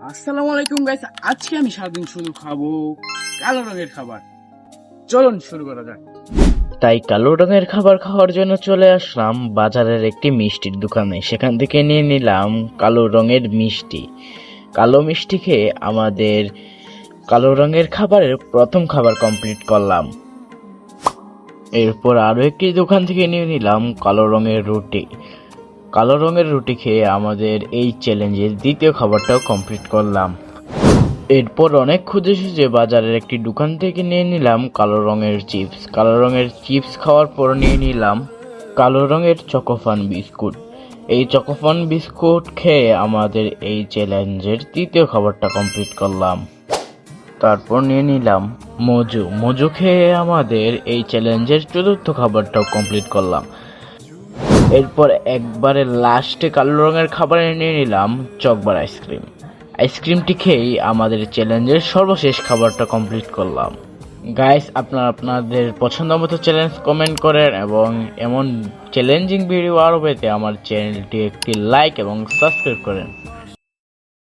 আসসালামু আলাইকুম গাইস, আজকে আমি সারাদিন শুধু খাবো কালো রঙের খাবার। চলুন শুরু করা যাক। তাই কালো রঙের খাবার খাওয়ার জন্য চলে আসলাম বাজারের একটি মিষ্টির দোকানে। সেখান থেকে নিয়ে নিলাম কালো রঙের মিষ্টি। কালো মিষ্টি খেয়ে আমাদের কালো রঙের খাবারের প্রথম খাবার কমপ্লিট করলাম। এরপর আরো একটি দোকান থেকে নিয়ে নিলাম কালো রঙের রুটি। কালো রঙের রুটি খেয়ে আমাদের এই চ্যালেঞ্জের দ্বিতীয় খাবারটাও কমপ্লিট করলাম। এরপর অনেক খুঁজে সুঝে বাজারের একটি দোকান থেকে নিয়ে নিলাম কালো রঙের চিপস। কালো রঙের চিপস খাওয়ার পর নিয়ে নিলাম কালো রঙের চকোফান বিস্কুট। এই চকোফান বিস্কুট খেয়ে আমাদের এই চ্যালেঞ্জের তৃতীয় খাবারটা কমপ্লিট করলাম। তারপর নিয়ে নিলাম মজু। মজু খেয়ে আমাদের এই চ্যালেঞ্জের চতুর্থ খাবারটাও কমপ্লিট করলাম। এরপর একবারে লাস্টে কালো রঙের খাবারে নিয়ে নিলাম চকবার আইসক্রিম। আইসক্রিমটি খেয়েই আমাদের চ্যালেঞ্জের সর্বশেষ খাবারটা কমপ্লিট করলাম। গাইস, আপনারা আপনাদের পছন্দ মতো চ্যালেঞ্জ কমেন্ট করেন এবং এমন চ্যালেঞ্জিং ভিডিও আরও পেতে আমার চ্যানেলটি একটি লাইক এবং সাবস্ক্রাইব করেন।